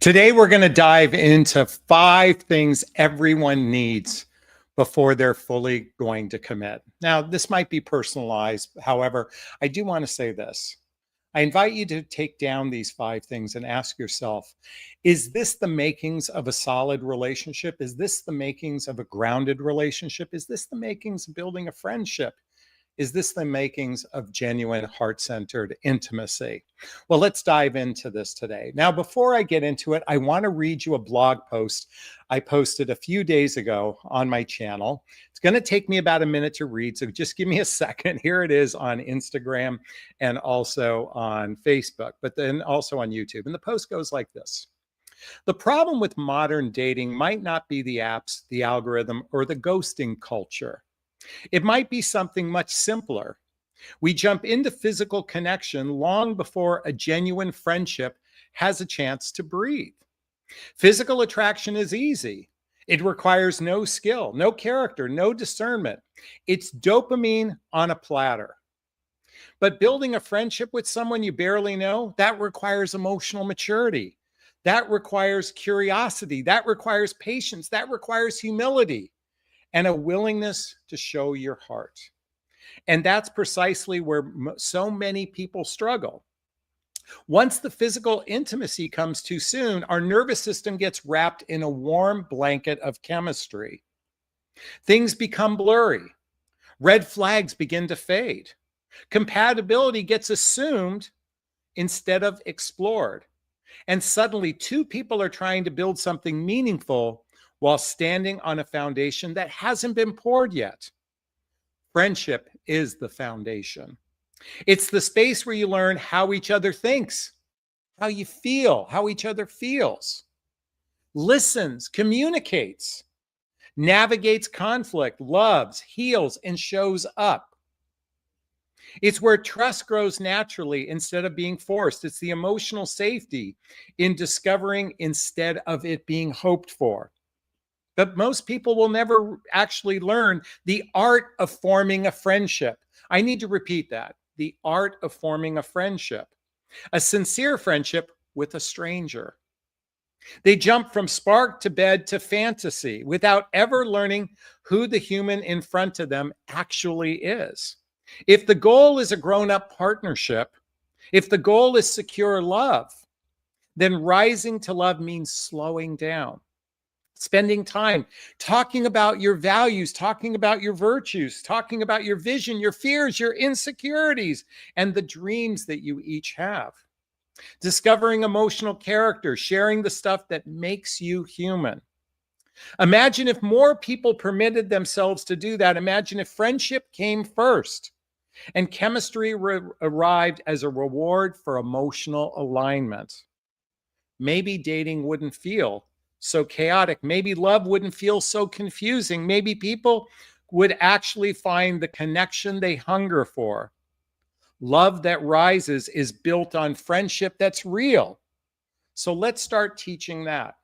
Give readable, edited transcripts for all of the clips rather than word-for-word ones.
Today, we're going to dive into 5 things everyone needs before they're fully going to commit. Now, this might be personalized. However, I do want to say this. I invite you to take down these 5 things and ask yourself, is this the makings of a solid relationship? Is this the makings of a grounded relationship? Is this the makings of building a friendship? Is this the makings of genuine heart-centered intimacy? Well, let's dive into this today. Now, before I get into it, I want to read you a blog post I posted a few days ago on my channel. It's going to take me about a minute to read, so just give me a second. Here it is on Instagram and also on Facebook, but then also on YouTube. And the post goes like this. The problem with modern dating might not be the apps, the algorithm, or the ghosting culture. It might be something much simpler. We jump into physical connection long before a genuine friendship has a chance to breathe. Physical attraction is easy. It requires no skill, no character, no discernment. It's dopamine on a platter. But building a friendship with someone you barely know, that requires emotional maturity. That requires curiosity. That requires patience. That requires humility and a willingness to show your heart. And that's precisely where so many people struggle. Once the physical intimacy comes too soon, our nervous system gets wrapped in a warm blanket of chemistry. Things become blurry. Red flags begin to fade. Compatibility gets assumed instead of explored. And suddenly 2 people are trying to build something meaningful while standing on a foundation that hasn't been poured yet. Friendship is the foundation. It's the space where you learn how each other thinks, how you feel, how each other feels, listens, communicates, navigates conflict, loves, heals, and shows up. It's where trust grows naturally instead of being forced. It's the emotional safety in discovering instead of it being hoped for. But most people will never actually learn the art of forming a friendship. I need to repeat that. The art of forming a friendship. A sincere friendship with a stranger. They jump from spark to bed to fantasy without ever learning who the human in front of them actually is. If the goal is a grown-up partnership, if the goal is secure love, then rising to love means slowing down. Spending time talking about your values, talking about your virtues, talking about your vision, your fears, your insecurities, and the dreams that you each have. Discovering emotional character, sharing the stuff that makes you human. Imagine if more people permitted themselves to do that. Imagine if friendship came first and chemistry arrived as a reward for emotional alignment. Maybe dating wouldn't feel so chaotic. Maybe love wouldn't feel so confusing. Maybe people would actually find the connection they hunger for. Love that rises is built on friendship that's real. So let's start teaching that.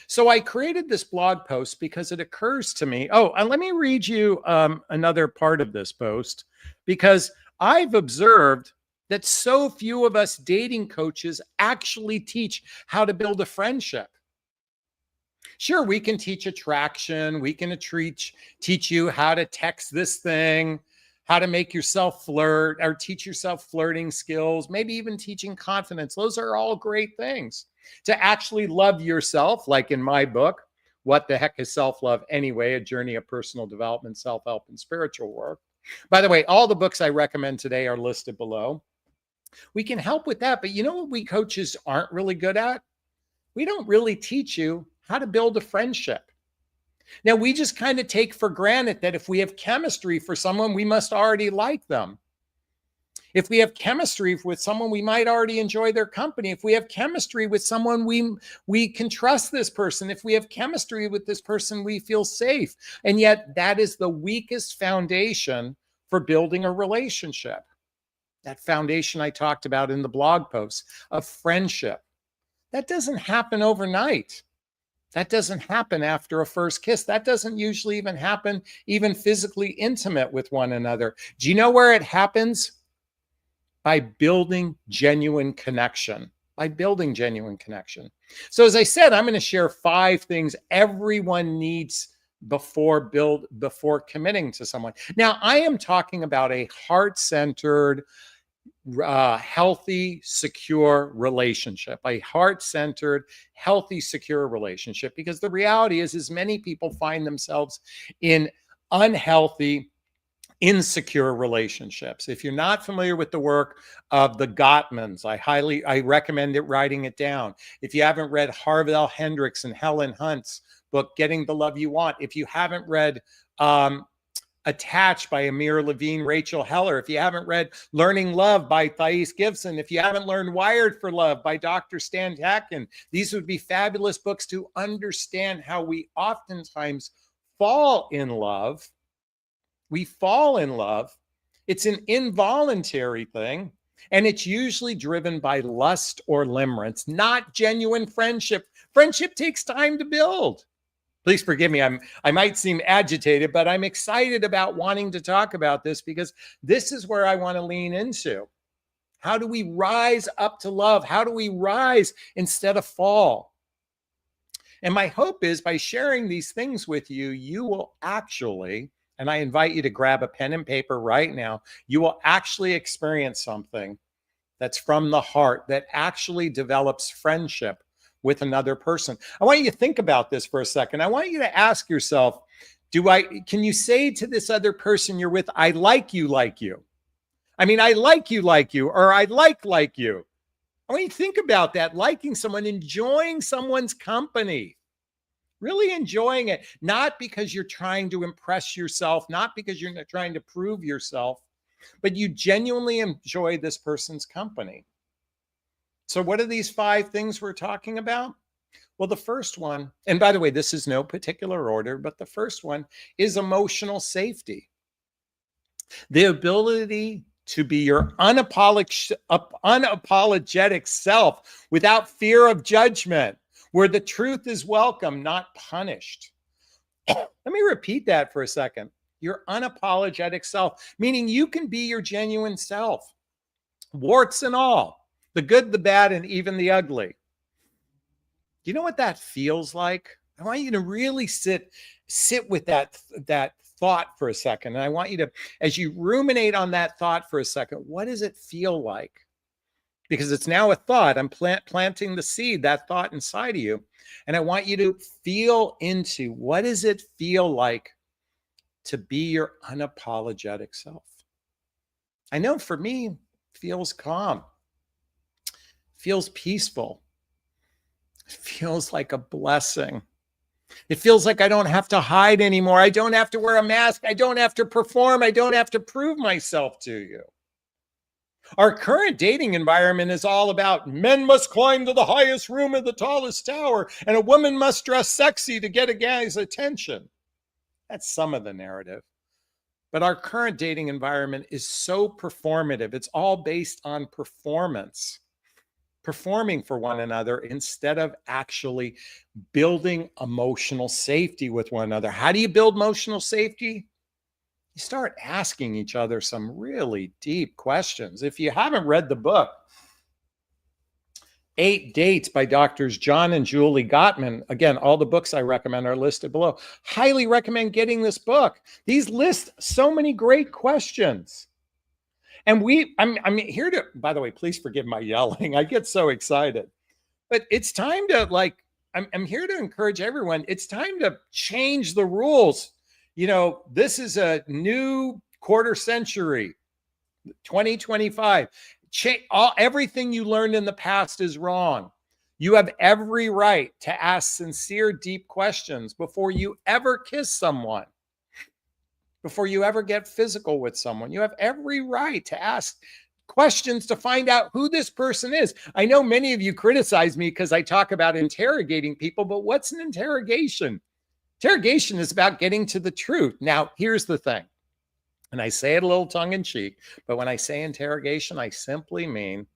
So I created this blog post because it occurs to me. Oh, and let me read you another part of this post, because I've observed that so few of us dating coaches actually teach how to build a friendship. Sure, we can teach attraction. We can teach you how to text this thing, how to make yourself flirt, or teach yourself flirting skills, maybe even teaching confidence. Those are all great things. To actually love yourself, like in my book, What the Heck is Self-Love Anyway? A Journey of Personal Development, Self-Help, and Spiritual Work. By the way, all the books I recommend today are listed below. We can help with that, but you know what we coaches aren't really good at? We don't really teach you how to build a friendship. Now, we just kind of take for granted that if we have chemistry for someone, we must already like them. If we have chemistry with someone, we might already enjoy their company. If we have chemistry with someone, we can trust this person. If we have chemistry with this person, we feel safe. And yet that is the weakest foundation for building a relationship. That foundation I talked about in the blog post of friendship. That doesn't happen overnight. That doesn't happen after a first kiss. That doesn't usually even happen even physically intimate with one another. Do you know where it happens? By building genuine connection. by building genuine connection. So as I said, I'm going to share 5 things everyone needs before committing to someone. Now, I am talking about a heart-centered, healthy, secure relationship, a heart-centered, healthy, secure relationship, because the reality is many people find themselves in unhealthy, insecure relationships. If you're not familiar with the work of the Gottmans, I recommend writing it down. If you haven't read Harville Hendrix and Helen Hunt's book, Getting the Love You Want, if you haven't read Attached by Amir Levine, Rachel Heller, if you haven't read Learning Love by Thais Gibson, if you haven't learned Wired for Love by Dr. Stan Tatkin, these would be fabulous books to understand how we oftentimes fall in love. We fall in love. It's an involuntary thing, and it's usually driven by lust or limerence, not genuine friendship. Friendship takes time to build. Please forgive me. I might seem agitated, but I'm excited about wanting to talk about this because this is where I want to lean into. How do we rise up to love? How do we rise instead of fall? And my hope is by sharing these things with you, you will actually, and I invite you to grab a pen and paper right now, you will actually experience something that's from the heart that actually develops friendship with another person. I want you to think about this for a second. I want you to ask yourself, can you say to this other person you're with, I like you like you? I mean, I like you, or I like you. I want you to think about that, liking someone, enjoying someone's company, really enjoying it, not because you're trying to impress yourself, not because you're trying to prove yourself, but you genuinely enjoy this person's company. So what are these 5 things we're talking about? Well, the first one, and by the way, this is no particular order, but the first one is emotional safety. The ability to be your unapologetic self without fear of judgment, where the truth is welcome, not punished. Let me repeat that for a second. Your unapologetic self, meaning you can be your genuine self, warts and all. The good, the bad, and even the ugly. Do you know what that feels like? I want you to really sit with that thought for a second. And I want you to, as you ruminate on that thought for a second, what does it feel like? Because it's now a thought. I'm planting the seed, that thought inside of you. And I want you to feel into, what does it feel like to be your unapologetic self? I know for me, it feels calm. Feels peaceful. It feels like a blessing. It feels like I don't have to hide anymore. I don't have to wear a mask. I don't have to perform. I don't have to prove myself to you. Our current dating environment is all about men must climb to the highest room of the tallest tower, and a woman must dress sexy to get a guy's attention. That's some of the narrative. But our current dating environment is so performative. It's all based on performance. Performing for one another instead of actually building emotional safety with one another. How do you build emotional safety? You start asking each other some really deep questions. If you haven't read the book, 8 Dates by Doctors John and Julie Gottman, again, all the books I recommend are listed below. Highly recommend getting this book. These list so many great questions. And I'm here to, by the way, please forgive my yelling. I get so excited. But it's time to I'm here to encourage everyone. It's time to change the rules. You know, this is a new quarter century, 2025. Everything you learned in the past is wrong. You have every right to ask sincere, deep questions before you ever kiss someone. Before you ever get physical with someone, you have every right to ask questions to find out who this person is. I know many of you criticize me because I talk about interrogating people, but what's an interrogation? Interrogation is about getting to the truth. Now, here's the thing, and I say it a little tongue in cheek, but when I say interrogation, I simply mean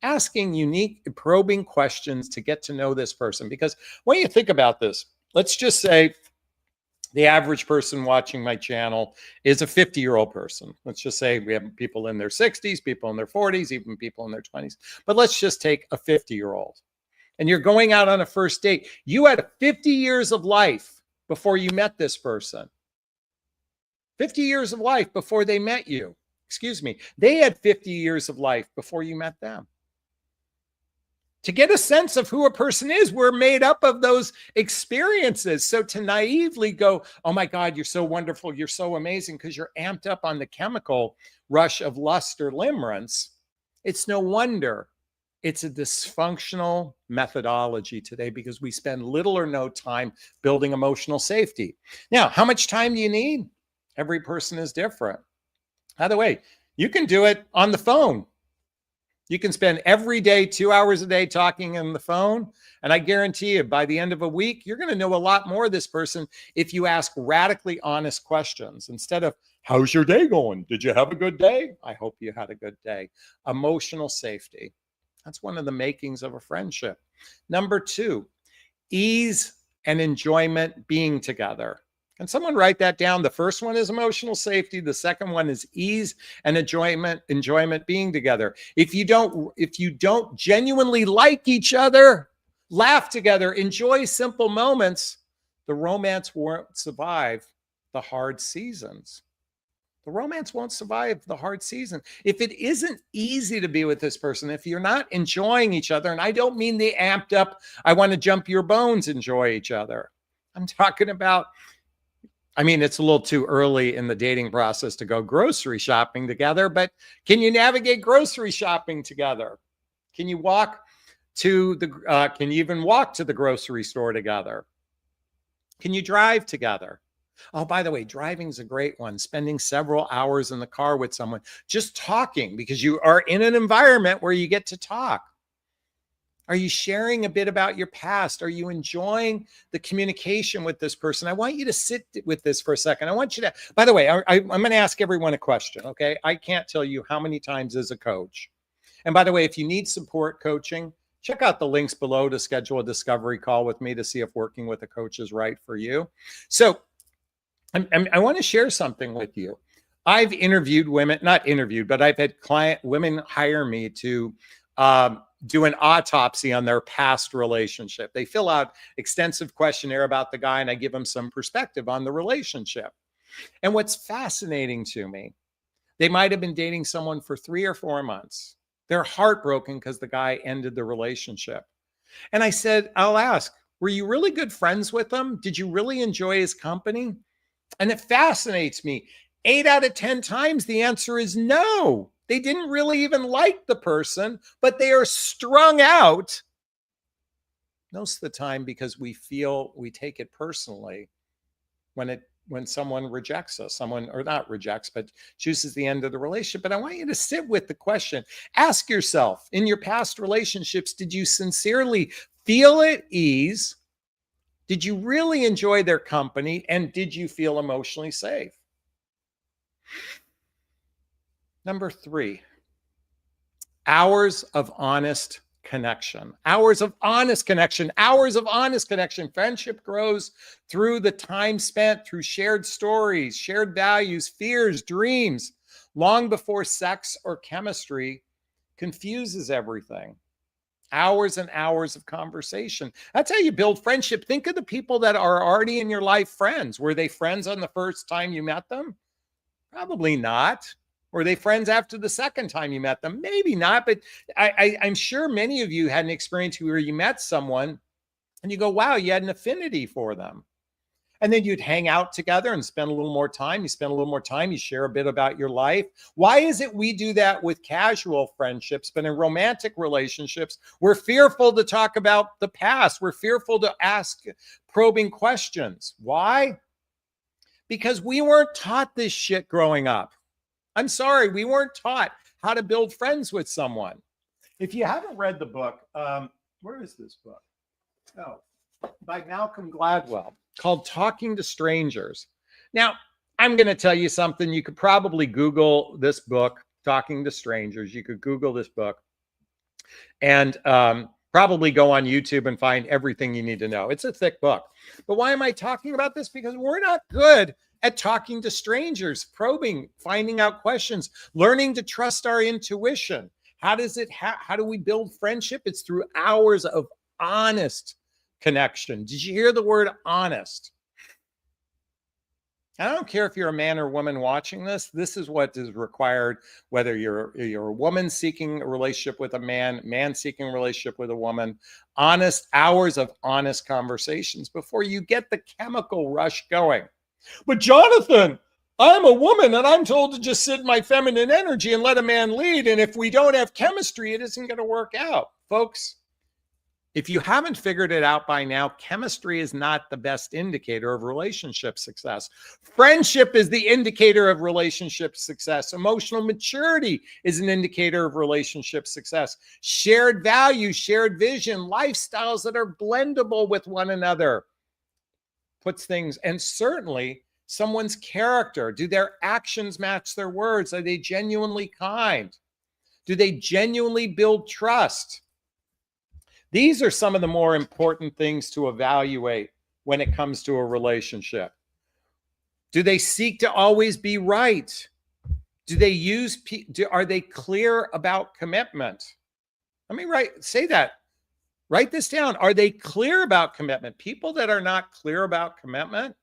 asking unique, probing questions to get to know this person. Because when you think about this, let's just say The average person watching my channel is a 50-year-old person. Let's just say we have people in their 60s, people in their 40s, even people in their 20s. But let's just take a 50-year-old. And you're going out on a first date. You had 50 years of life before you met this person. 50 years of life before they met you. Excuse me. They had 50 years of life before you met them. To get a sense of who a person is, we're made up of those experiences. So to naively go, oh my God, you're so wonderful, you're so amazing, because you're amped up on the chemical rush of lust or limerence, it's no wonder it's a dysfunctional methodology today, because we spend little or no time building emotional safety. Now, how much time do you need? Every person is different. By the way, you can do it on the phone. You can spend every day 2 hours a day talking on the phone. And I guarantee you, by the end of a week, you're going to know a lot more of this person if you ask radically honest questions instead of, how's your day going? Did you have a good day? I hope you had a good day. Emotional safety. That's one of the makings of a friendship. Number 2, ease and enjoyment being together. Can someone write that down? The first one is emotional safety. The second one is ease and enjoyment being together. If you don't genuinely like each other, laugh together, enjoy simple moments, the romance won't survive the hard seasons. The romance won't survive the hard season. If it isn't easy to be with this person, if you're not enjoying each other, and I don't mean the amped up, I want to jump your bones, enjoy each other. I'm talking about, I mean, it's a little too early in the dating process to go grocery shopping together, but can you navigate grocery shopping together? Can you can you even walk to the grocery store together? Can you drive together? Oh, by the way, driving's a great one. Spending several hours in the car with someone, just talking, because you are in an environment where you get to talk. Are you sharing a bit about your past? Are you enjoying the communication with this person? I want you to sit with this for a second. I want you to, by the way, I'm going to ask everyone a question, okay? I can't tell you how many times as a coach. And by the way, if you need support coaching, check out the links below to schedule a discovery call with me to see if working with a coach is right for you. So I want to share something with you. I've interviewed women, not interviewed, but I've had women hire me to do an autopsy on their past relationship. They fill out extensive questionnaire about the guy, and I give them some perspective on the relationship. And what's fascinating to me, they might have been dating someone for 3 or 4 months. They're heartbroken because the guy ended the relationship. And I said, I'll ask, were you really good friends with him? Did you really enjoy his company? And it fascinates me. 8 out of 10 times, the answer is no. They didn't really even like the person, but they are strung out most of the time because we take it personally when someone rejects us, or not rejects, but chooses the end of the relationship. But I want you to sit with the question. Ask yourself, in your past relationships, did you sincerely feel at ease? Did you really enjoy their company? And did you feel emotionally safe? Number 3, hours of honest connection. Hours of honest connection. Hours of honest connection. Friendship grows through the time spent, through shared stories, shared values, fears, dreams, long before sex or chemistry confuses everything. Hours and hours of conversation. That's how you build friendship. Think of the people that are already in your life friends. Were they friends on the first time you met them? Probably not. Were they friends after the second time you met them? Maybe not, but I'm sure many of you had an experience where you met someone and you go, wow, you had an affinity for them. And then you'd hang out together and spend a little more time. You spend a little more time, you share a bit about your life. Why is it we do that with casual friendships, but in romantic relationships, we're fearful to talk about the past. We're fearful to ask probing questions. Why? Because we weren't taught this shit growing up. I'm sorry, we weren't taught how to build friends with someone. If you haven't read the book, where is this book? Oh, by Malcolm Gladwell, called Talking to Strangers. Now, I'm going to tell you something. You could probably Google this book, Talking to Strangers. You could Google this book. And Probably go on YouTube and find everything you need to know. It's a thick book. But why am I talking about this? Because we're not good at talking to strangers, probing, finding out questions, learning to trust our intuition. How do we build friendship? It's through hours of honest connection. Did you hear the word honest? I don't care if you're a man or woman watching this. This is what is required, whether you're a woman seeking a relationship with a man seeking a relationship with a woman. Honest hours of honest conversations before you get the chemical rush going. But Jonathan, I'm a woman and I'm told to just sit in my feminine energy and let a man lead. And if we don't have chemistry, it isn't going to work out. Folks, if you haven't figured it out by now, chemistry is not the best indicator of relationship success. Friendship is the indicator of relationship success. Emotional maturity is an indicator of relationship success. Shared values, shared vision, lifestyles that are blendable with one another puts things, and certainly someone's character. Do their actions match their words? Are they genuinely kind? Do they genuinely build trust? These are some of the more important things to evaluate when it comes to a relationship. Do they seek to always be right? Are they clear about commitment? Let me say that. Write this down. Are they clear about commitment? People that are not clear about commitment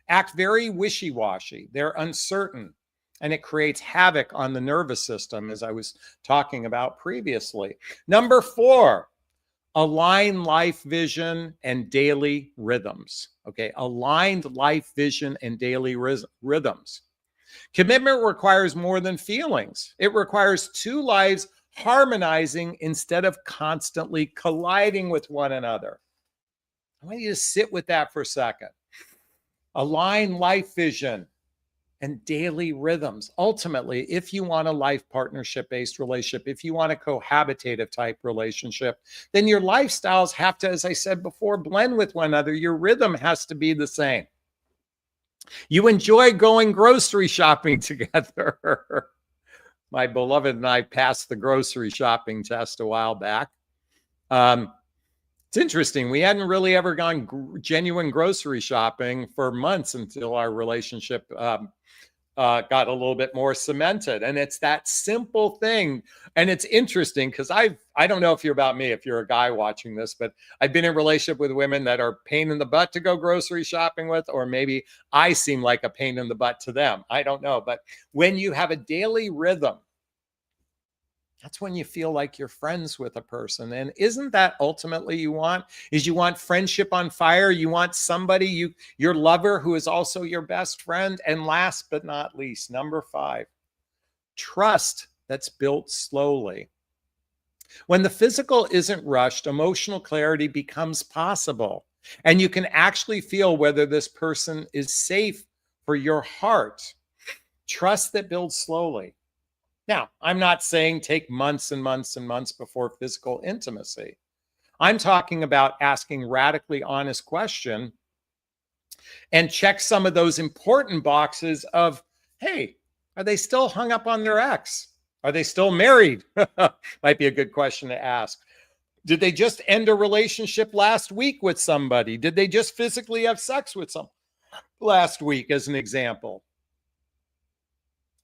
act very wishy-washy. They're uncertain, and it creates havoc on the nervous system, as I was talking about previously. Number 4, align life vision and daily rhythms. Okay, aligned life vision and daily rhythms. Commitment requires more than feelings. It requires two lives harmonizing instead of constantly colliding with one another. I want you to sit with that for a second. Align life vision and daily rhythms. Ultimately, if you want a life partnership-based relationship, if you want a cohabitative type relationship, then your lifestyles have to, as I said before, blend with one another. Your rhythm has to be the same. You enjoy going grocery shopping together. My beloved and I passed the grocery shopping test a while back. It's interesting. We hadn't really ever gone genuine grocery shopping for months until our relationship got a little bit more cemented. And it's that simple thing. And it's interesting because I don't know if you're about me, if you're a guy watching this, but I've been in a relationship with women that are pain in the butt to go grocery shopping with, or maybe I seem like a pain in the butt to them. I don't know. But when you have a daily rhythm, that's when you feel like you're friends with a person. And isn't that ultimately you want? You want friendship on fire? You want somebody, your lover who is also your best friend? And last but not least, number 5, trust that's built slowly. When the physical isn't rushed, emotional clarity becomes possible. And you can actually feel whether this person is safe for your heart. Trust that builds slowly. Now, I'm not saying take months and months and months before physical intimacy. I'm talking about asking radically honest questions and check some of those important boxes of, hey, are they still hung up on their ex? Are they still married? Might be a good question to ask. Did they just end a relationship last week with somebody? Did they just physically have sex with someone last week, as an example?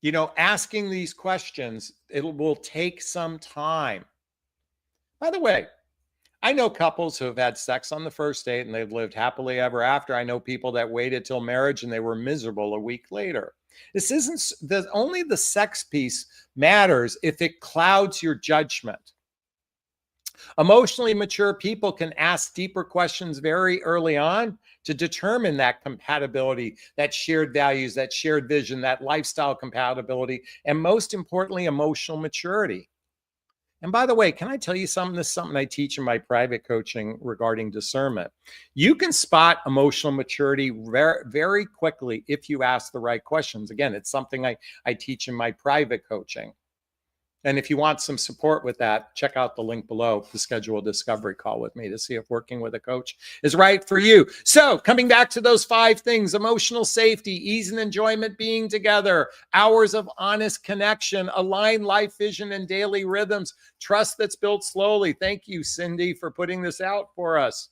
You know, asking these questions, it will take some time. By the way, I know couples who have had sex on the first date and they've lived happily ever after. I know people that waited till marriage and they were miserable a week later. This isn't only the sex piece matters if it clouds your judgment. Emotionally mature people can ask deeper questions very early on to determine that compatibility, that shared values, that shared vision, that lifestyle compatibility, and most importantly, emotional maturity. And by the way, can I tell you something? This is something I teach in my private coaching regarding discernment. You can spot emotional maturity very, very quickly if you ask the right questions. Again, it's something I teach in my private coaching. And if you want some support with that, check out the link below to schedule a discovery call with me to see if working with a coach is right for you. So coming back to those 5 things: emotional safety, ease and enjoyment being together, hours of honest connection, align life vision and daily rhythms, trust that's built slowly. Thank you, Cindy, for putting this out for us.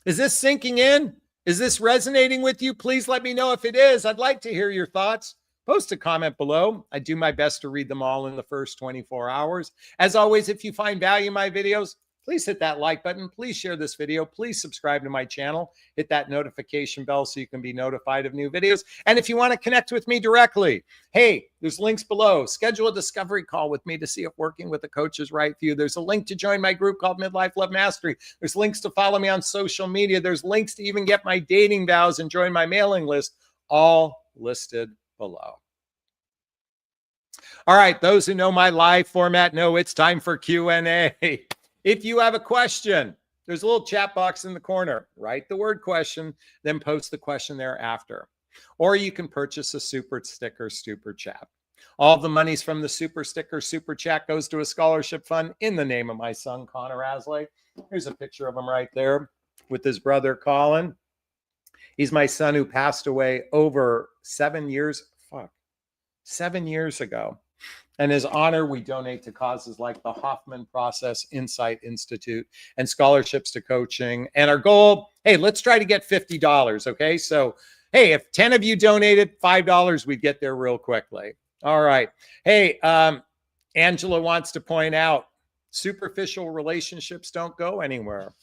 Is this sinking in? Is this resonating with you? Please let me know if it is. I'd like to hear your thoughts. Post a comment below. I do my best to read them all in the first 24 hours. As always, if you find value in my videos, please hit that like button. Please share this video. Please subscribe to my channel. Hit that notification bell so you can be notified of new videos. And if you want to connect with me directly, hey, there's links below. Schedule a discovery call with me to see if working with a coach is right for you. There's a link to join my group called Midlife Love Mastery. There's links to follow me on social media. There's links to even get my dating vows and join my mailing list, all listed below. All right, those who know my live format know it's time for Q&A. If you have a question, there's a little chat box in the corner. Write the word question, then post the question thereafter. Or you can purchase a super sticker, super chat. All the monies from the super sticker, super chat goes to a scholarship fund in the name of my son, Connor Aslay. Here's a picture of him right there with his brother, Colin. He's my son who passed away over 7 years ago. In his honor, we donate to causes like the Hoffman Process Insight Institute and scholarships to coaching. And our goal, hey, let's try to get $50, okay? So, hey, if 10 of you donated $5, we'd get there real quickly. All right. Hey, Angela wants to point out, superficial relationships don't go anywhere.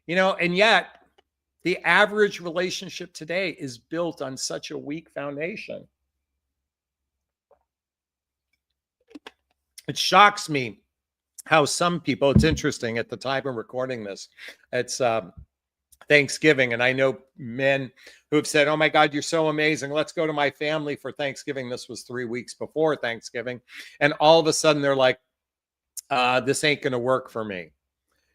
You know, and yet the average relationship today is built on such a weak foundation. It shocks me how some people, it's interesting at the time of recording this, it's Thanksgiving. And I know men who have said, oh my God, you're so amazing. Let's go to my family for Thanksgiving. This was 3 weeks before Thanksgiving. And all of a sudden they're like, this ain't going to work for me.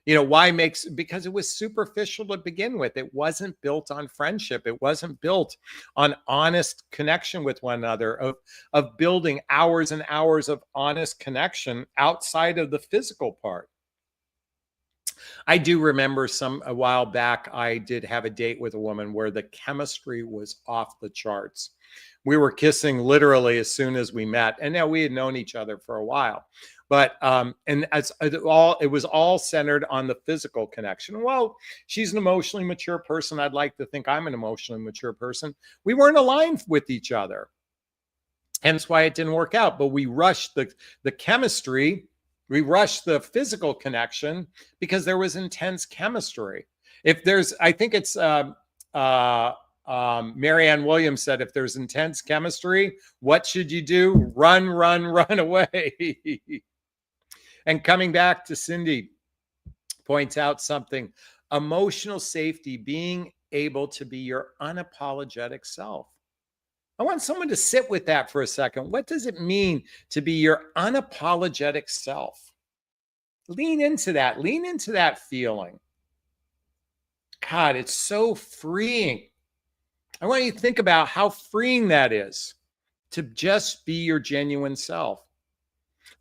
You know, why because it was superficial to begin with. It wasn't built on friendship. It wasn't built on honest connection with one another, of building hours and hours of honest connection outside of the physical part. I do remember a while back, I did have a date with a woman where the chemistry was off the charts. We were kissing literally as soon as we met. And now we had known each other for a while. But and it was all centered on the physical connection. Well, she's an emotionally mature person. I'd like to think I'm an emotionally mature person. We weren't aligned with each other. Hence why it didn't work out. But we rushed the chemistry. We rushed the physical connection because there was intense chemistry. I think it's Marianne Williams said, if there's intense chemistry, what should you do? Run, run, run away. And coming back to Cindy points out something, emotional safety, being able to be your unapologetic self. I want someone to sit with that for a second. What does it mean to be your unapologetic self? Lean into that. Lean into that feeling. God, it's so freeing. I want you to think about how freeing that is to just be your genuine self.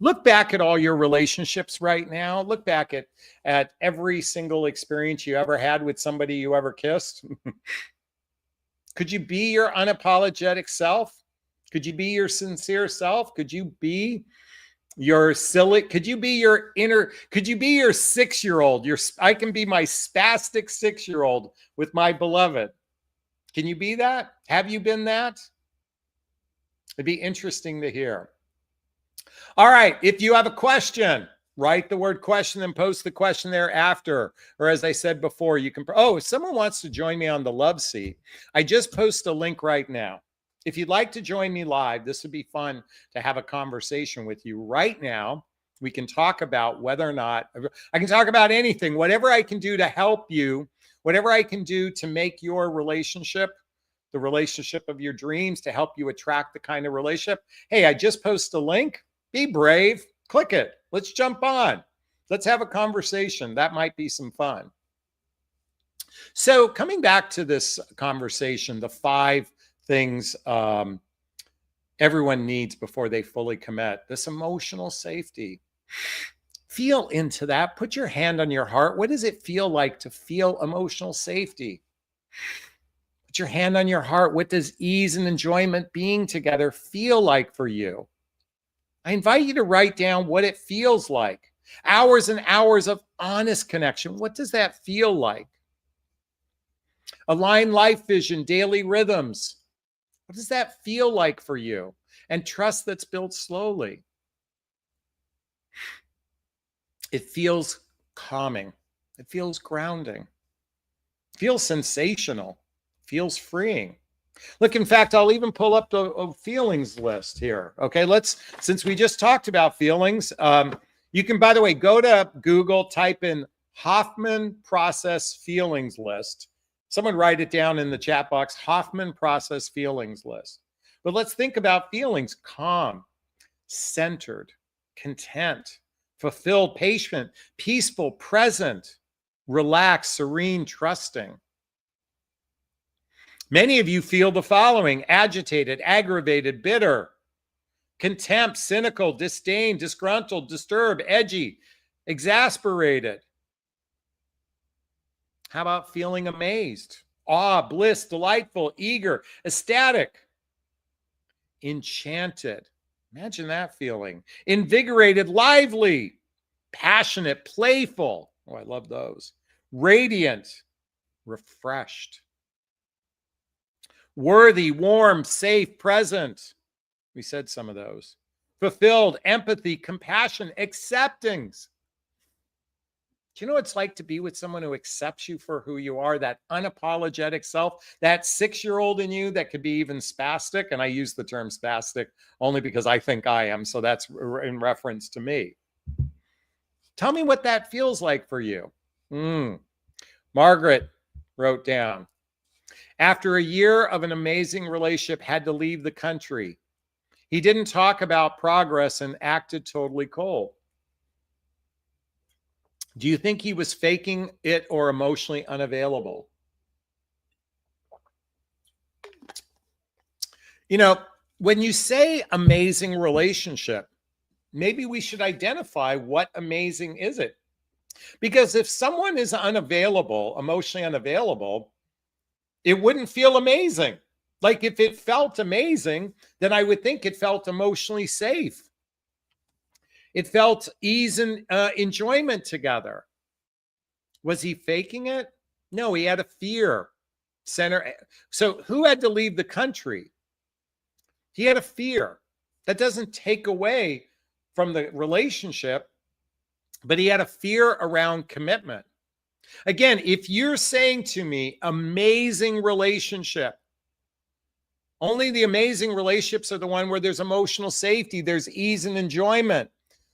Look back at all your relationships right now. Look back at every single experience you ever had with somebody you ever kissed. Could you be your unapologetic self? Could you be your sincere self? Could you be your silly? Could you be your inner? Could you be your 6-year-old? I can be my spastic 6-year-old with my beloved. Can you be that? Have you been that? It'd be interesting to hear. All right. If you have a question, write the word question and post the question thereafter. Or as I said before, you can, if someone wants to join me on the Love Seat, I just post a link right now. If you'd like to join me live, this would be fun to have a conversation with you right now. We can talk about whether or not, I can talk about anything, whatever I can do to help you, whatever I can do to make your relationship, the relationship of your dreams, to help you attract the kind of relationship. Hey, I just posted a link. Be brave. Click it. Let's jump on. Let's have a conversation. That might be some fun. So coming back to this conversation, the 5 things everyone needs before they fully commit. This emotional safety. Feel into that. Put your hand on your heart. What does it feel like to feel emotional safety? Put your hand on your heart. What does ease and enjoyment being together feel like for you? I invite you to write down what it feels like. Hours and hours of honest connection. What does that feel like? Align life vision, daily rhythms. What does that feel like for you? And trust that's built slowly. It feels calming. It feels grounding. It feels sensational. It feels freeing. Look, in fact, I'll even pull up the feelings list here. Okay, since we just talked about feelings, you can, by the way, go to Google, type in Hoffman Process Feelings List. Someone write it down in the chat box, Hoffman Process Feelings List. But let's think about feelings: calm, centered, content, fulfilled, patient, peaceful, present, relaxed, serene, trusting. Many of you feel the following: agitated, aggravated, bitter, contempt, cynical, disdain, disgruntled, disturbed, edgy, exasperated. How about feeling amazed, awe, bliss, delightful, eager, ecstatic, enchanted? Imagine that feeling. Invigorated, lively, passionate, playful. Oh, I love those. Radiant, refreshed. Worthy, warm, safe, present. We said some of those. Fulfilled, empathy, compassion, acceptance. Do you know what it's like to be with someone who accepts you for who you are? That unapologetic self, that 6-year-old in you that could be even spastic. And I use the term spastic only because I think I am. So that's in reference to me. Tell me what that feels like for you. Margaret wrote down, after a year of an amazing relationship, had to leave the country. He didn't talk about progress and acted totally cold. Do you think he was faking it or emotionally unavailable? You know, when you say amazing relationship, maybe we should identify what amazing is it? Because if someone is unavailable, emotionally unavailable, it wouldn't feel amazing. Like if it felt amazing, then I would think it felt emotionally safe. It felt ease and enjoyment together. Was he faking it? No, he had a fear center. So who had to leave the country? He had a fear. That doesn't take away from the relationship, but he had a fear around commitment. Again, if you're saying to me, amazing relationship, only the amazing relationships are the one where there's emotional safety, there's ease and enjoyment,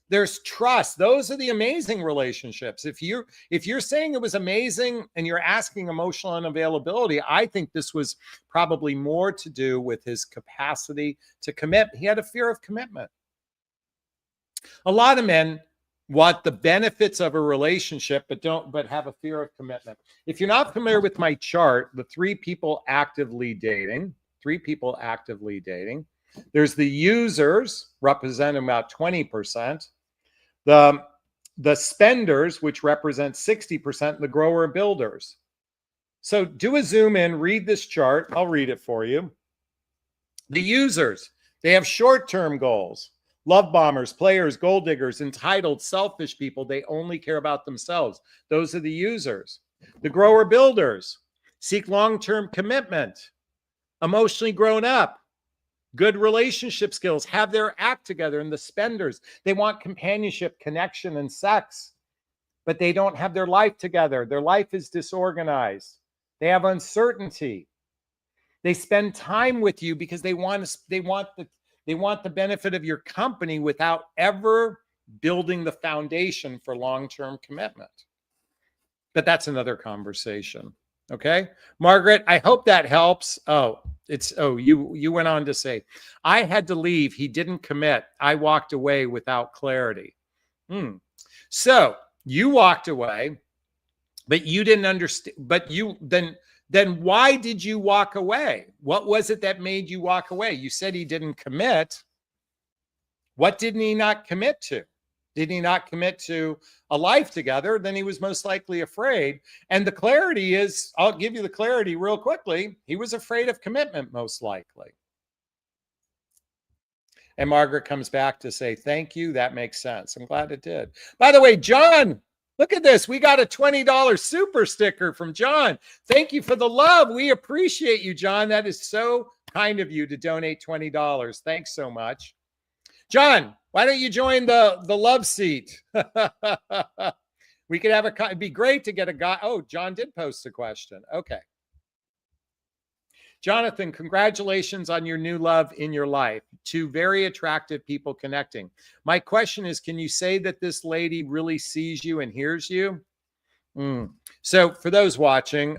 there's trust. Those are the amazing relationships. If you're saying it was amazing and you're asking emotional unavailability, I think this was probably more to do with his capacity to commit. He had a fear of commitment. A lot of men want the benefits of a relationship, but have a fear of commitment. If you're not familiar with my chart, the three people actively dating, there's the users representing about 20%, the spenders, which represent 60%, and the grower builders. So do a zoom in, read this chart. I'll read it for you. The users, they have short-term goals. Love bombers, players, gold diggers, entitled, selfish people. They only care about themselves. Those are the users. The grower builders seek long-term commitment, emotionally grown up, good relationship skills, have their act together. And the spenders, they want companionship, connection, and sex, but they don't have their life together. Their life is disorganized. They have uncertainty. They spend time with you because they want the benefit of your company without ever building the foundation for long-term commitment. But that's another conversation. Okay, Margaret, I hope that helps. You went on to say, I had to leave. He didn't commit. I walked away without clarity. So you walked away, but you didn't understand. But then why did you walk away? What was it that made you walk away? You said he didn't commit. What didn't he not commit to? Did he not commit to a life together? Then he was most likely afraid. And the clarity is, I'll give you the clarity real quickly. He was afraid of commitment, most likely. And Margaret comes back to say, thank you. That makes sense. I'm glad it did. By the way, John, look at this. We got a $20 super sticker from John. Thank you for the love. We appreciate you, John. That is so kind of you to donate $20. Thanks so much. John, why don't you join the love seat? We could have it'd be great to get a guy. Oh, John did post a question. Okay. Jonathan, congratulations on your new love in your life. Two very attractive people connecting. My question is, can you say that this lady really sees you and hears you? So for those watching,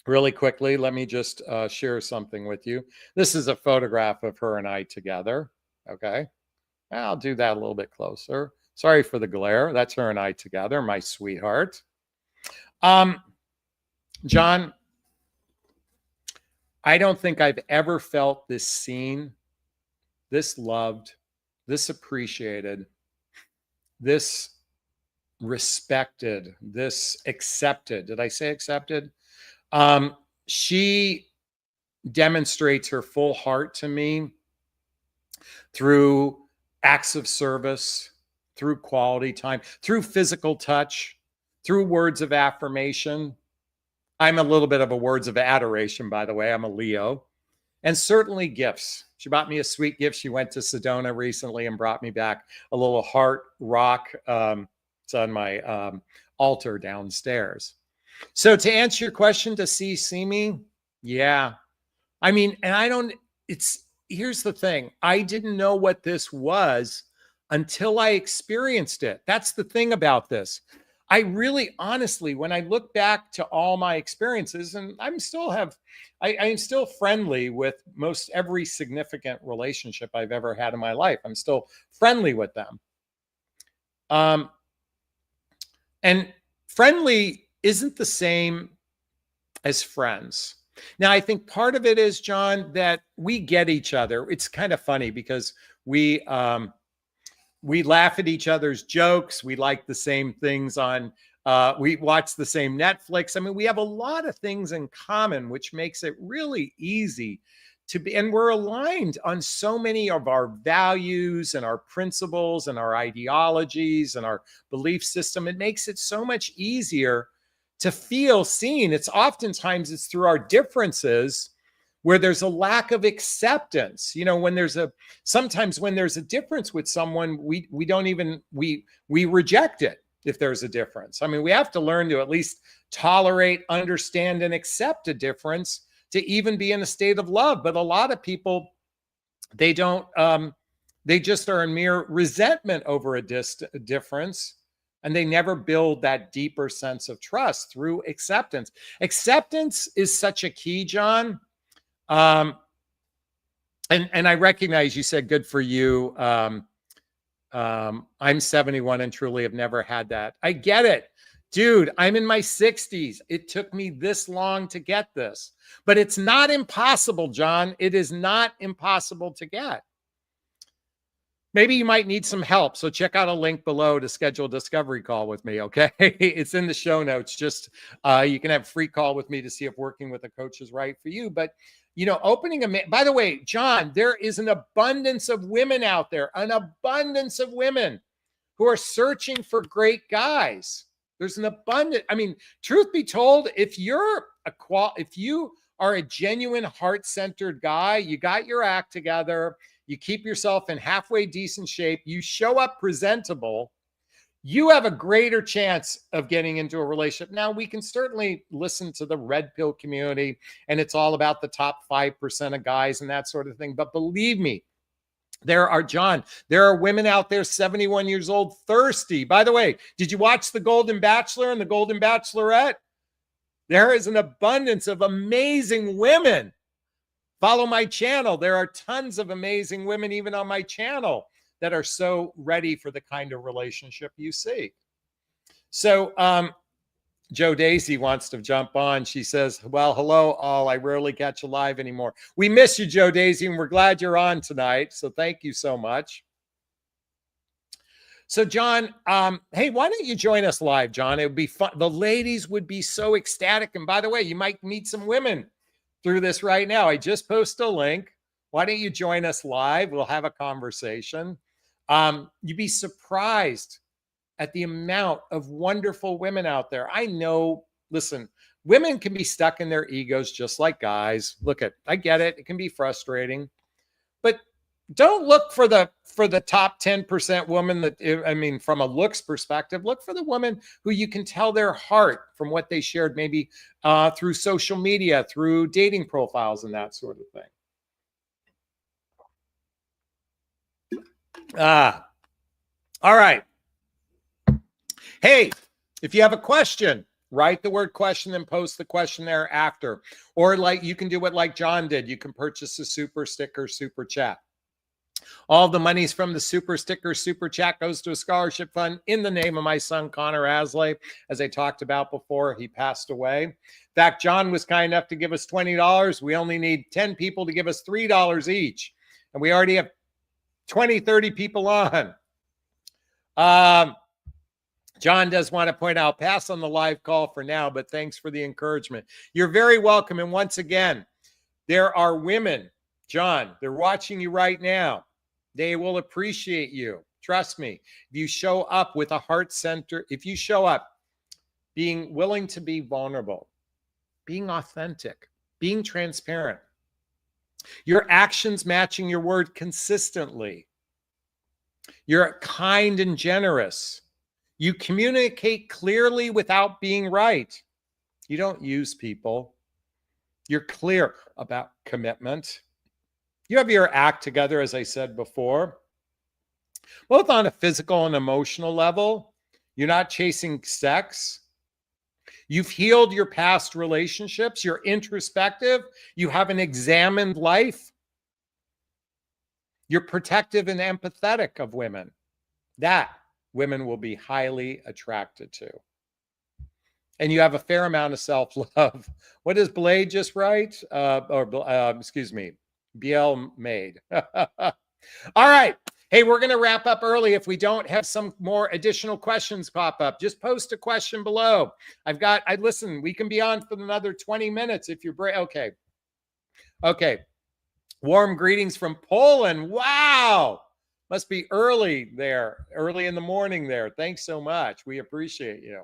really quickly, let me just share something with you. This is a photograph of her and I together. Okay. I'll do that a little bit closer. Sorry for the glare. That's her and I together, my sweetheart. John, I don't think I've ever felt this seen, this loved, this appreciated, this respected, this accepted. Did I say accepted? She demonstrates her full heart to me through acts of service, through quality time, through physical touch, through words of affirmation. I'm a little bit of a words of adoration, by the way. I'm a Leo. And certainly gifts. She bought me a sweet gift. She went to Sedona recently and brought me back a little heart rock. It's on my altar downstairs. So to answer your question, to see me, yeah. I mean, and here's the thing. I didn't know what this was until I experienced it. That's the thing about this. I really, honestly, when I look back to all my experiences, and I'm still friendly with most every significant relationship I've ever had in my life. I'm still friendly with them. And friendly isn't the same as friends. Now, I think part of it is, John, that we get each other. It's kind of funny because we laugh at each other's jokes. We like the same things we watch the same Netflix. I mean, we have a lot of things in common, which makes it really easy to be, and we're aligned on so many of our values and our principles and our ideologies and our belief system. It makes it so much easier to feel seen. Oftentimes through our differences where there's a lack of acceptance. You know, sometimes when there's a difference with someone, we reject it if there's a difference. I mean, we have to learn to at least tolerate, understand, and accept a difference to even be in a state of love. But a lot of people, they don't, they just are in mere resentment over a difference. And they never build that deeper sense of trust through acceptance. Acceptance is such a key, John. And I recognize you said good for you. I'm 71 and truly have never had that. I get it. Dude, I'm in my 60s. It took me this long to get this. But it's not impossible, John. It is not impossible to get. Maybe you might need some help. So check out a link below to schedule a discovery call with me, okay? It's in the show notes. Just you can have a free call with me to see if working with a coach is right for you. But, you know, by the way, John, there is an abundance of women out there, an abundance of women who are searching for great guys. There's an abundant, I mean, truth be told, if you are a genuine heart-centered guy, you got your act together, you keep yourself in halfway decent shape, you show up presentable, you have a greater chance of getting into a relationship. Now, we can certainly listen to the red pill community, and it's all about the top 5% of guys and that sort of thing. But believe me, there are women out there, 71 years old, thirsty. By the way, did you watch The Golden Bachelor and The Golden Bachelorette? There is an abundance of amazing women. Follow my channel. There are tons of amazing women, even on my channel, that are so ready for the kind of relationship you seek. So, Joe Daisy wants to jump on. She says, well, hello, all. I rarely catch you live anymore. We miss you, Joe Daisy, and we're glad you're on tonight. So thank you so much. So, John, hey, why don't you join us live, John? It would be fun. The ladies would be so ecstatic. And by the way, you might meet some women through this right now. I just posted a link. Why don't you join us live? We'll have a conversation. You'd be surprised at the amount of wonderful women out there. I know, listen, women can be stuck in their egos just like guys. I get it. It can be frustrating, but don't look for the top 10% woman that, I mean, from a looks perspective, look for the woman who you can tell their heart from what they shared, maybe through social media, through dating profiles and that sort of thing. All right. Hey, if you have a question, write the word question and post the question there after. Or like you can do what like John did. You can purchase a super sticker, super chat. All the monies from the super sticker, super chat goes to a scholarship fund in the name of my son, Connor Aslay. As I talked about before, he passed away. In fact, John was kind enough to give us $20. We only need 10 people to give us $3 each. And we already have 20, 30 people on. John does want to point out, pass on the live call for now, but thanks for the encouragement. You're very welcome. And once again, there are women, John, they're watching you right now. They will appreciate you. Trust me. If you show up with a heart center, if you show up being willing to be vulnerable, being authentic, being transparent, your actions matching your word consistently, you're kind and generous, you communicate clearly without being right, you don't use people, you're clear about commitment, you have your act together, as I said before, both on a physical and emotional level, you're not chasing sex, you've healed your past relationships, you're introspective, you have an examined life, you're protective and empathetic of women. That women will be highly attracted to. And you have a fair amount of self-love. What does Blade just write? Excuse me, BL made. All right. Hey, we're going to wrap up early. If we don't have some more additional questions pop up, just post a question below. Listen, we can be on for another 20 minutes if you're brave. Okay. Warm greetings from Poland. Wow. Must be early there, early in the morning there. Thanks so much. We appreciate you.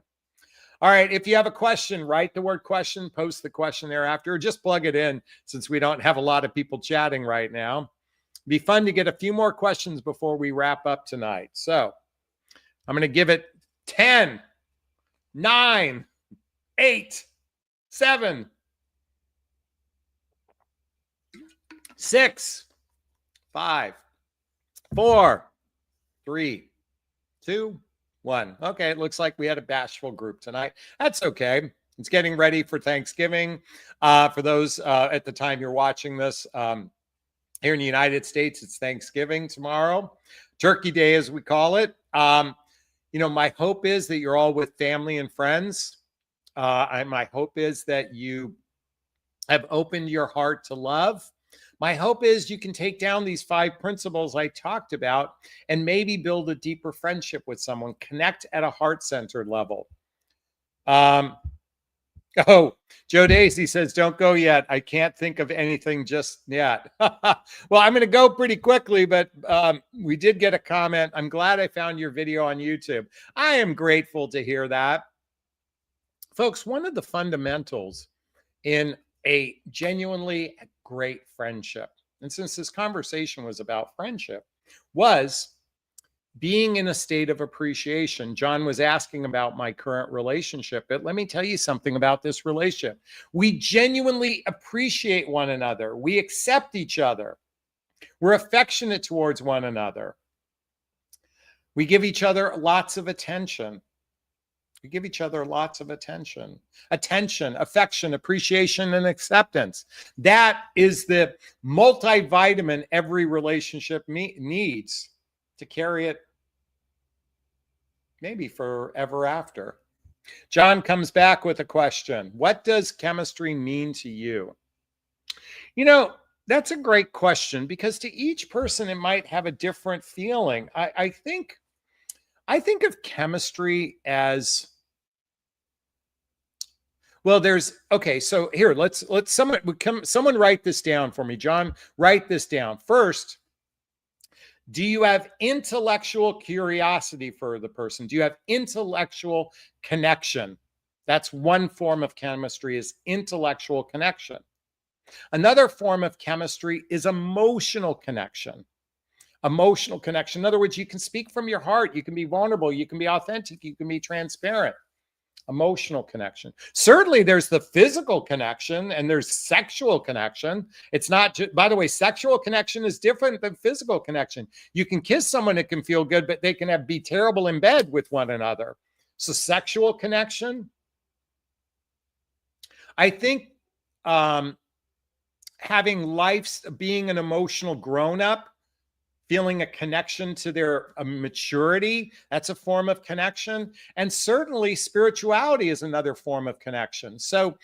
All right. If you have a question, write the word question, post the question thereafter, or just plug it in since we don't have a lot of people chatting right now. It'd be fun to get a few more questions before we wrap up tonight. So I'm going to give it 10, 9, 8, 7, 6, 5, 4, 3, 2, 1. Okay, it looks like we had a bashful group tonight. That's okay. It's getting ready for Thanksgiving. For those at the time you're watching this, here in the United States, it's Thanksgiving tomorrow, Turkey Day as we call it. My hope is that you're all with family and friends. My hope is that you have opened your heart to love. My hope is you can take down these 5 principles I talked about and maybe build a deeper friendship with someone, connect at a heart-centered level. Oh, Joe Daisy says, don't go yet. I can't think of anything just yet. Well, I'm going to go pretty quickly, but we did get a comment. I'm glad I found your video on YouTube. I am grateful to hear that. Folks, one of the fundamentals in a genuinely great friendship, and since this conversation was about friendship, was being in a state of appreciation. John was asking about my current relationship, but let me tell you something about this relationship. We genuinely appreciate one another. We accept each other. We're affectionate towards one another. We give each other lots of attention. We give each other lots of attention, affection, appreciation, and acceptance. That is the multivitamin every relationship needs to carry it maybe forever after. John comes back with a question. What does chemistry mean to you? You know, that's a great question because to each person, it might have a different feeling. I think of chemistry as, well, okay, so here, let's someone write this down for me. John, write this down. First, do you have intellectual curiosity for the person? Do you have intellectual connection? That's one form of chemistry, is intellectual connection. Another form of chemistry is emotional connection. Emotional connection. In other words, you can speak from your heart. You can be vulnerable. You can be authentic. You can be transparent. Emotional connection. Certainly there's the physical connection and there's sexual connection. It's not just, by the way, sexual connection is different than physical connection. You can kiss someone, it can feel good, but they can be terrible in bed with one another. So sexual connection. I think having life, being an emotional grown-up, feeling a connection to their maturity, that's a form of connection. And certainly spirituality is another form of connection. So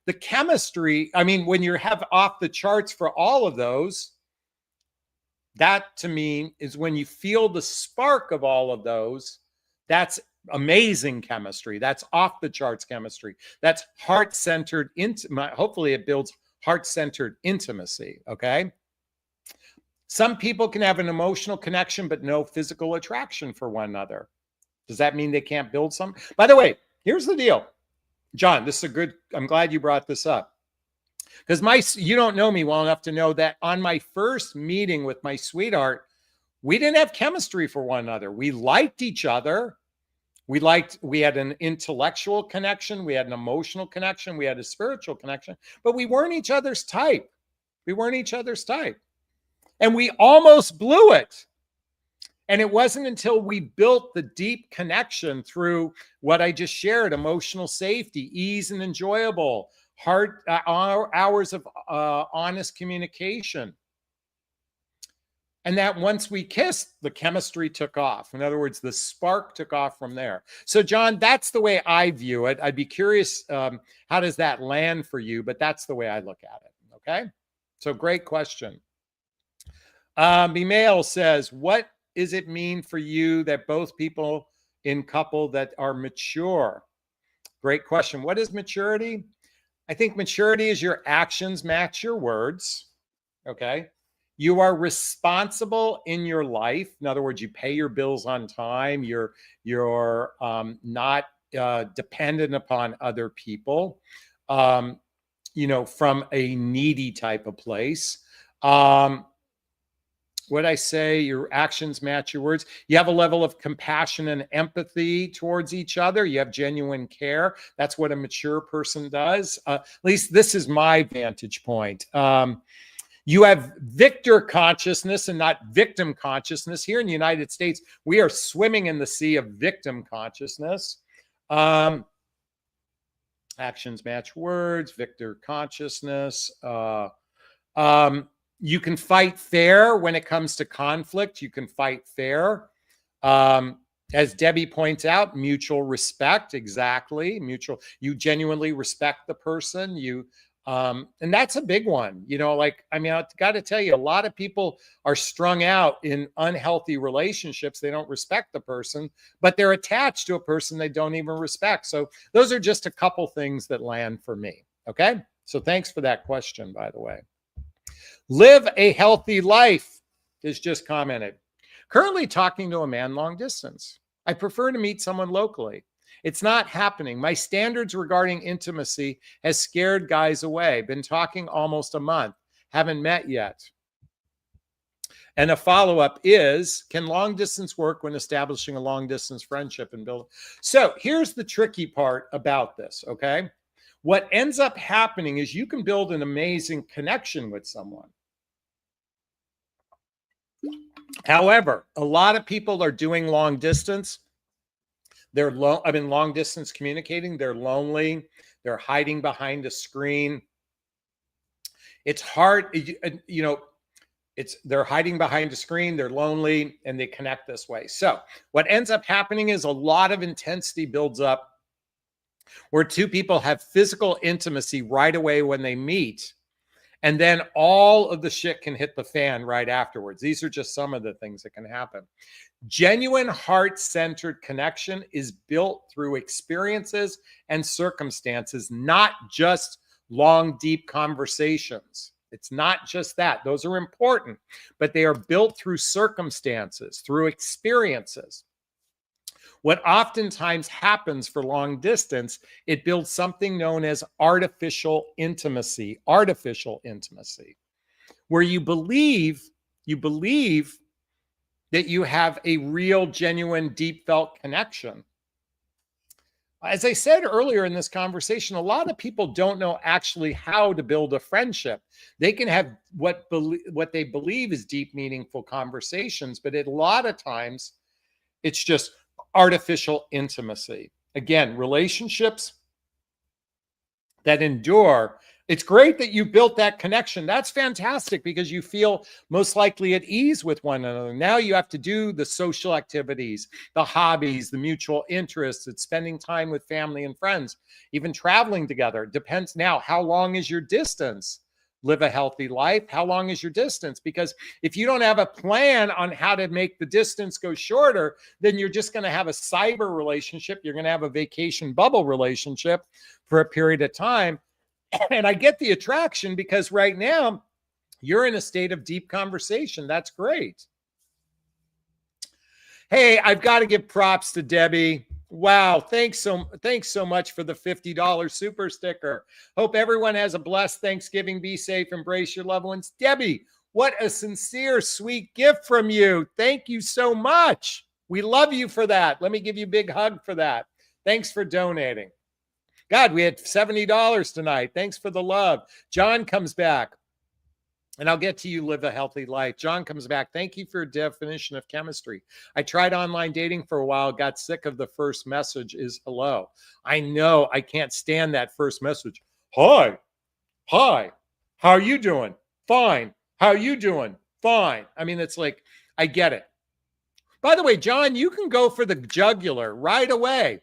the chemistry, I mean, when you have off the charts for all of those, that to me is when you feel the spark of all of those, that's amazing chemistry. That's off the charts chemistry. That's heart-centered, hopefully it builds heart-centered intimacy, okay? Some people can have an emotional connection, but no physical attraction for one another. Does that mean they can't build some? By the way, here's the deal. John, this is a good, I'm glad you brought this up. Because you don't know me well enough to know that on my first meeting with my sweetheart, we didn't have chemistry for one another. We liked each other. We had an intellectual connection. We had an emotional connection. We had a spiritual connection, but we weren't each other's type. We weren't each other's type. And we almost blew it. And it wasn't until we built the deep connection through what I just shared, emotional safety, ease and enjoyable, hours of honest communication. And that once we kissed, the chemistry took off. In other words, the spark took off from there. So John, that's the way I view it. I'd be curious, how does that land for you? But that's the way I look at it, okay? So great question. Email says, what does it mean for you that both people in couple that are mature? Great question. What is maturity? I think maturity is your actions match your words. Okay. You are responsible in your life. In other words, you pay your bills on time. You're not dependent upon other people, from a needy type of place. What I say, your actions match your words. You have a level of compassion and empathy towards each other. You have genuine care. That's what a mature person does. At least this is my vantage point. You have victor consciousness and not victim consciousness. Here in the United States, we are swimming in the sea of victim consciousness. Actions match words, victor consciousness. You can fight fair when it comes to conflict. You can fight fair. As Debbie points out, mutual respect. Exactly. You genuinely respect the person. And that's a big one. I've got to tell you, a lot of people are strung out in unhealthy relationships. They don't respect the person, but they're attached to a person they don't even respect. So those are just a couple things that land for me. Okay. So thanks for that question, by the way. Live a healthy life is just commented. Currently talking to a man long distance. I prefer to meet someone locally. It's not happening. My standards regarding intimacy has scared guys away. Been talking almost a month. Haven't met yet. And a follow-up is, can long distance work when establishing a long distance friendship and build? So here's the tricky part about this, okay? What ends up happening is you can build an amazing connection with someone. However, a lot of people are doing long distance. I've been long distance communicating. They're lonely. They're hiding behind a screen. It's hard, they're hiding behind a screen. They're lonely and they connect this way. So what ends up happening is a lot of intensity builds up where two people have physical intimacy right away when they meet, and then all of the shit can hit the fan right afterwards. These are just some of the things that can happen. Genuine heart-centered connection is built through experiences and circumstances, not just long, deep conversations. It's not just that. Those are important, but they are built through circumstances, through experiences. What oftentimes happens for long distance, it builds something known as artificial intimacy, where you believe that you have a real, genuine, deep felt connection. As I said earlier in this conversation, a lot of people don't know actually how to build a friendship. They can have what they believe is deep, meaningful conversations, but a lot of times it's just artificial intimacy. Again, relationships that endure. It's great that you built that connection. That's fantastic because you feel most likely at ease with one another. Now you have to do the social activities, the hobbies, the mutual interests. It's spending time with family and friends, even traveling together. It depends now, how long is your distance? Live a healthy life. How long is your distance? Because if you don't have a plan on how to make the distance go shorter, then you're just going to have a cyber relationship. You're going to have a vacation bubble relationship for a period of time. And I get the attraction because right now you're in a state of deep conversation. That's great. Hey, I've got to give props to Debbie. Wow, thanks so much for the $50 super sticker. Hope everyone has a blessed Thanksgiving. Be safe, embrace your loved ones. Debbie, what a sincere, sweet gift from you. Thank you so much. We love you for that. Let me give you a big hug for that. Thanks for donating. God, we had $70 tonight. Thanks for the love. John comes back. And I'll get to you, live a healthy life. John comes back. Thank you for your definition of chemistry. I tried online dating for a while, got sick of the first message is hello. I know I can't stand that first message. Hi. How are you doing? Fine. How are you doing? Fine. I mean, it's like, I get it. By the way, John, you can go for the jugular right away.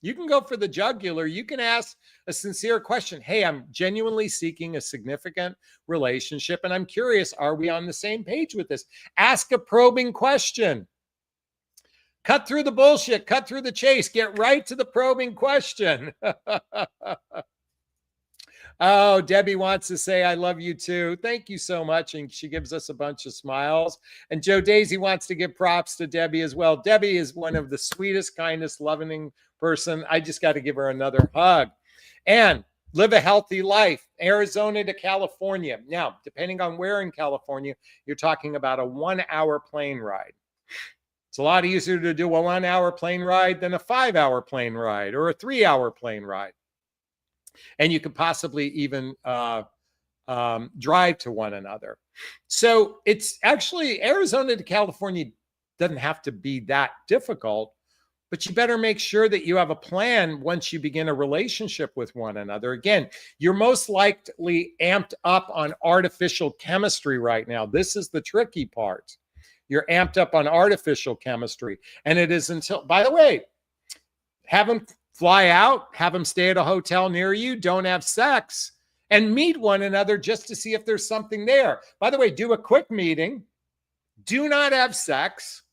You can go for the jugular. You can ask a sincere question. Hey, I'm genuinely seeking a significant relationship, and I'm curious, are we on the same page with this? Ask a probing question. Cut through the bullshit. Cut through the chase. Get right to the probing question. Oh, Debbie wants to say, I love you too. Thank you so much. And she gives us a bunch of smiles. And Joe Daisy wants to give props to Debbie as well. Debbie is one of the sweetest, kindest, loving person. I just got to give her another hug. And live a healthy life. Arizona to California. Now, depending on where in California, you're talking about a 1-hour plane ride. It's a lot easier to do a 1-hour plane ride than a 5-hour plane ride or a 3-hour plane ride. And you could possibly even drive to one another. So it's actually Arizona to California doesn't have to be that difficult, but you better make sure that you have a plan once you begin a relationship with one another. Again, you're most likely amped up on artificial chemistry right now. This is the tricky part. You're amped up on artificial chemistry. And it is until, by the way, have them fly out, have them stay at a hotel near you, don't have sex, and meet one another just to see if there's something there. By the way, do a quick meeting. Do not have sex.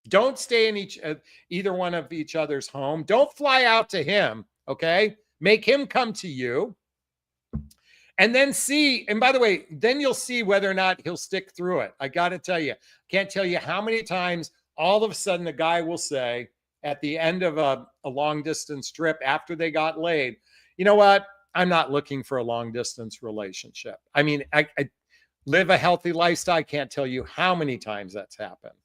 Don't stay in either one of each other's home. Don't fly out to him, okay? Make him come to you. And then see, and by the way, then you'll see whether or not he'll stick through it. I got to tell you, can't tell you how many times all of a sudden a guy will say, at the end of a long distance trip after they got laid, you know what? I'm not looking for a long distance relationship. I mean, I live a healthy lifestyle. I can't tell you how many times that's happened.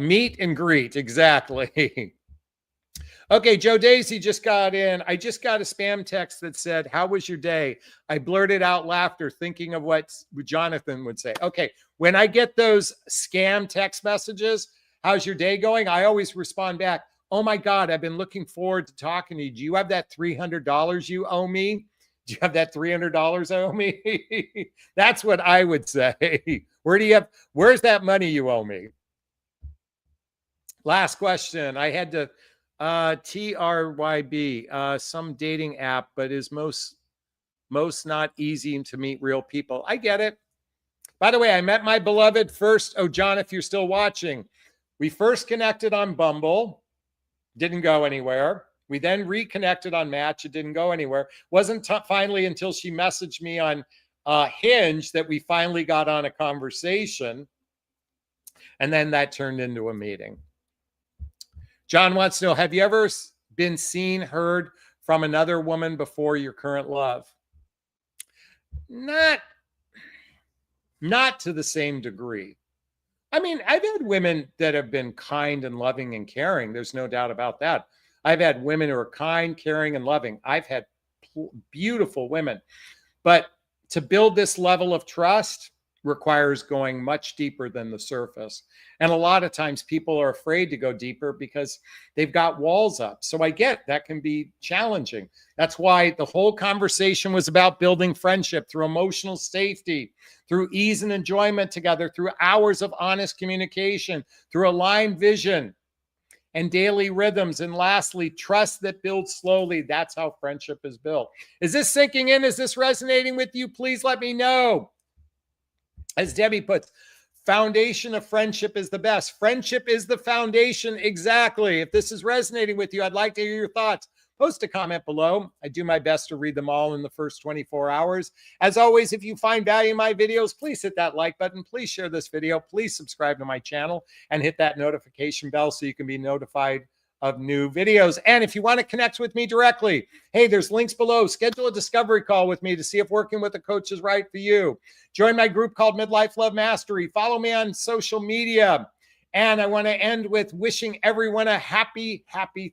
Meet and greet. Exactly. Okay. Joe Daisy just got in. I just got a spam text that said, how was your day? I blurted out laughter thinking of what Jonathan would say. Okay. When I get those scam text messages, how's your day going? I always respond back, oh my God, I've been looking forward to talking to you. Do you have that $300 you owe me? Do you have that $300 I owe me? That's what I would say. Where's that money you owe me? Last question. I had to TRYB, some dating app, but is most not easy to meet real people. I get it. By the way, I met my beloved first. Oh, John, if you're still watching, we first connected on Bumble, didn't go anywhere. We then reconnected on Match, it didn't go anywhere. Wasn't finally until she messaged me on Hinge that we finally got on a conversation. And then that turned into a meeting. John wants to know, have you ever been seen, heard from another woman before your current love? Not to the same degree. I mean, I've had women that have been kind and loving and caring. There's no doubt about that. I've had women who are kind, caring, and loving. I've had beautiful women. But to build this level of trust requires going much deeper than the surface. And a lot of times people are afraid to go deeper because they've got walls up. So I get that can be challenging. That's why the whole conversation was about building friendship through emotional safety, through ease and enjoyment together, through hours of honest communication, through aligned vision and daily rhythms. And lastly, trust that builds slowly. That's how friendship is built. Is this sinking in? Is this resonating with you? Please let me know. As Debbie puts, foundation of friendship is the best. Friendship is the foundation. Exactly. If this is resonating with you, I'd like to hear your thoughts. Post a comment below. I do my best to read them all in the first 24 hours. As always, if you find value in my videos, please hit that like button. Please share this video. Please subscribe to my channel and hit that notification bell so you can be notified of new videos. And if you want to connect with me directly, hey, there's links below. Schedule a discovery call with me to see if working with a coach is right for you. Join my group called Midlife Love Mastery. Follow me on social media. And I want to end with wishing everyone a happy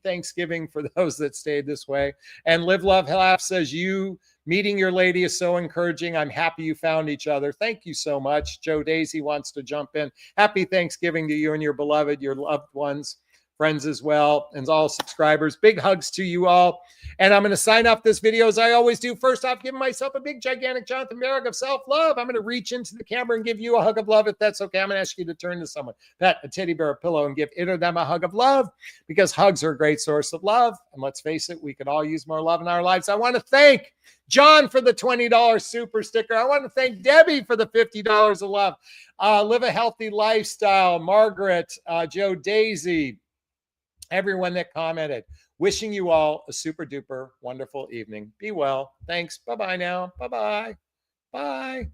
Thanksgiving for those that stayed this way. And Live, Love, Laugh says, you meeting your lady is so encouraging. I'm happy you found each other. Thank you so much. Joe Daisy wants to jump in. Happy Thanksgiving to you and your beloved, your loved ones, friends as well, and all subscribers. Big hugs to you all. And I'm going to sign off this video as I always do. First off, giving myself a big, gigantic Jonathan Merrick of self-love. I'm going to reach into the camera and give you a hug of love if that's okay. I'm going to ask you to turn to someone, pet a teddy bear, a pillow, and give it or them a hug of love because hugs are a great source of love. And let's face it, we could all use more love in our lives. I want to thank John for the $20 super sticker. I want to thank Debbie for the $50 of love. Live a healthy lifestyle. Margaret, Joe Daisy, everyone that commented. Wishing you all a super duper wonderful evening. Be well. Thanks. Bye-bye now. Bye-bye. Bye.